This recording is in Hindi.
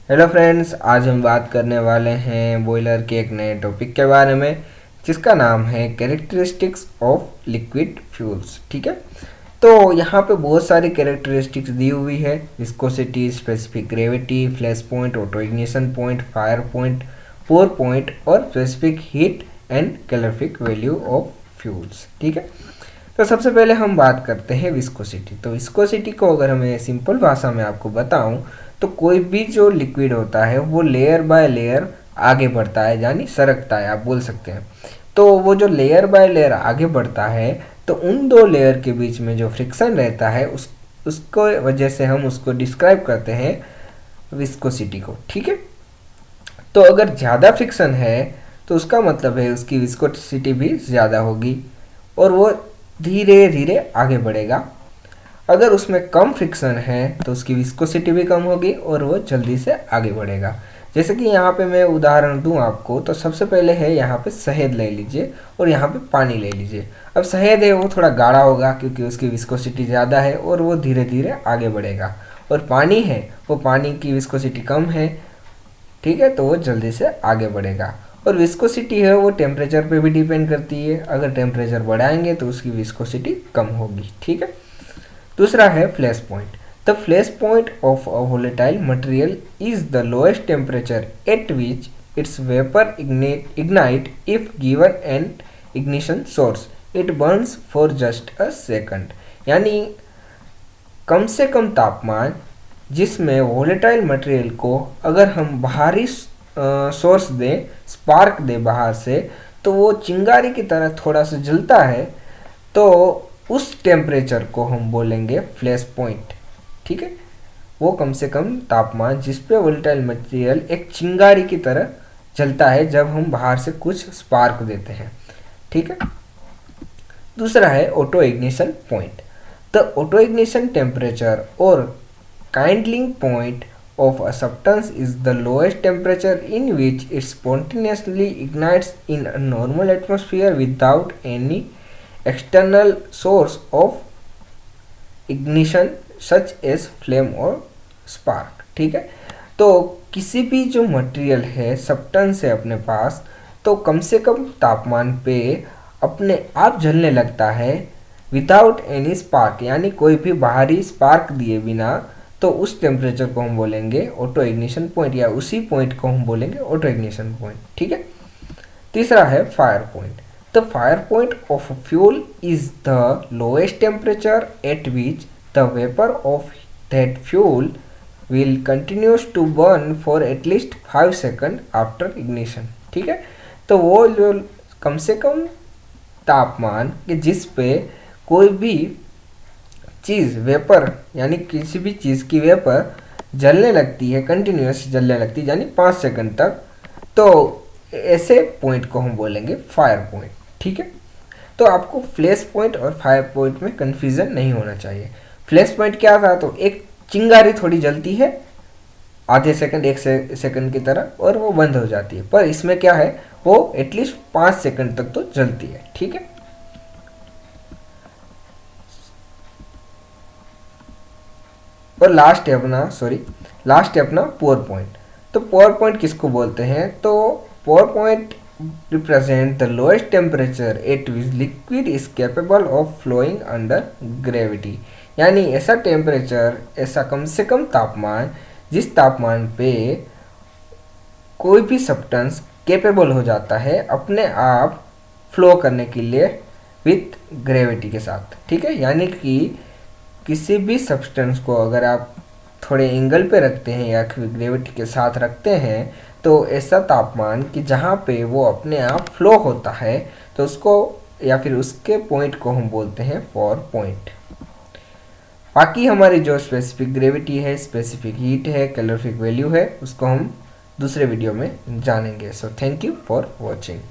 हेलो फ्रेंड्स, आज हम बात करने वाले हैं बॉयलर के एक नए टॉपिक के बारे में जिसका नाम है कैरेक्टरिस्टिक्स ऑफ लिक्विड फ्यूल्स। ठीक है, तो यहाँ पे बहुत सारी कैरेक्टरिस्टिक्स दी हुई है। Viscosity, specific gravity, flash point, auto ignition point, fire point, pour point और specific heat and calorific value of fuels. ठीक है, तो सबसे पहले हम बात करते हैं विस्कोसिटी। तो विस्कोसिटी को अगर मैं सिंपल भाषा में आपको बताऊं तो कोई भी जो लिक्विड होता है वो लेयर बाय लेयर आगे बढ़ता है, यानी सरकता है, आप बोल सकते हैं। तो वो जो लेयर बाय लेयर आगे बढ़ता है तो उन दो लेयर के बीच में जो फ्रिक्शन रहता है उसको वजह से हम उसको डिस्क्राइब करते हैं विस्कोसिटी को। ठीक है, तो अगर ज़्यादा फ्रिक्शन है तो उसका मतलब है उसकी विस्कोसिटी भी ज़्यादा होगी और वो धीरे धीरे आगे बढ़ेगा। अगर उसमें कम फ्रिक्शन है तो उसकी विस्कोसिटी भी कम होगी और वो जल्दी से आगे बढ़ेगा। जैसे कि यहाँ पे मैं उदाहरण दूँ आपको, तो सबसे पहले है यहाँ पे शहद ले लीजिए और यहाँ पे पानी ले लीजिए। अब शहद है वो थोड़ा गाढ़ा होगा क्योंकि उसकी विस्कोसिटी ज़्यादा है और वो धीरे धीरे आगे बढ़ेगा, और पानी है वो पानी की विस्कोसिटी कम है, ठीक है, तो वो जल्दी से आगे बढ़ेगा। और विस्कोसिटी है वो टेम्परेचर पे भी डिपेंड करती है, अगर टेम्परेचर बढ़ाएंगे तो उसकी विस्कोसिटी कम होगी। ठीक है, दूसरा है flash point. The flash point of a volatile material is the lowest temperature at which it's vapour ignite if given an ignition source it Burns for just a second. यानी कम से कम तापमान जिसमें वोलेटाइल मटेरियल को अगर हम बाहरी सोर्स दें, स्पार्क दें बाहर से, तो वो चिंगारी की तरह थोड़ा सा जलता है, तो उस टेम्परेचर को हम बोलेंगे फ्लैश पॉइंट। ठीक है, वो कम से कम तापमान जिस पे वोलेटाइल मटेरियल एक चिंगारी की तरह जलता है जब हम बाहर से कुछ स्पार्क देते हैं। ठीक है, दूसरा है auto ignition point. The auto ignition temperature और kindling point of a substance is the lowest temperature in which it spontaneously ignites in a normal atmosphere without any external source of ignition such as flame or spark। ठीक है, तो किसी भी जो मटेरियल है सब्सटेंस है अपने पास, तो कम से कम तापमान पे अपने आप जलने लगता है विदाउट एनी स्पार्क, यानी कोई भी बाहरी स्पार्क दिए बिना, तो उस टेम्परेचर को हम बोलेंगे ऑटो इग्निशन पॉइंट, या उसी पॉइंट को हम बोलेंगे ऑटो इग्निशन पॉइंट। ठीक है, तीसरा है fire point. The fire point of fuel is the lowest temperature at which the vapour of that fuel will continues to burn for at least 5 second after ignition. ठीक है, तो वो जो कम से कम तापमान कि जिस पे कोई भी चीज़ वेपर, यानी किसी भी चीज़ की वेपर जलने लगती है, कंटिन्यूस जलने लगती है, यानी 5 सेकंड तक, तो ऐसे पॉइंट को हम बोलेंगे फायर पॉइंट। ठीक है, तो आपको फ्लैश पॉइंट और फायर पॉइंट में कंफ्यूजन नहीं होना चाहिए। फ्लैश पॉइंट क्या था, तो एक चिंगारी थोड़ी जलती है आधे सेकंड, 1 सेकंड की तरह, और वो बंद हो जाती है, पर इसमें क्या है वो एटलीस्ट 5 सेकंड तक तो जलती है। ठीक है, और लास्ट है अपना पोर पॉइंट। तो पोर पॉइंट किसको बोलते हैं, तो pour point represent the lowest temperature at which liquid is capable of flowing under gravity. यानी ऐसा टेम्परेचर, ऐसा कम से कम तापमान जिस तापमान पे कोई भी सब्सटेंस कैपेबल हो जाता है अपने आप फ्लो करने के लिए विथ ग्रेविटी के साथ। ठीक है, यानी कि किसी भी सब्सटेंस को अगर आप थोड़े एंगल पे रखते हैं या फिर ग्रेविटी के साथ रखते हैं, तो ऐसा तापमान कि जहाँ पे वो अपने आप फ्लो होता है, तो उसको या फिर उसके पॉइंट को हम बोलते हैं पोर पॉइंट। बाकी हमारी जो स्पेसिफिक ग्रेविटी है, स्पेसिफिक हीट है, कैलोरिफिक वैल्यू है, उसको हम दूसरे वीडियो में जानेंगे। So thank you for watching.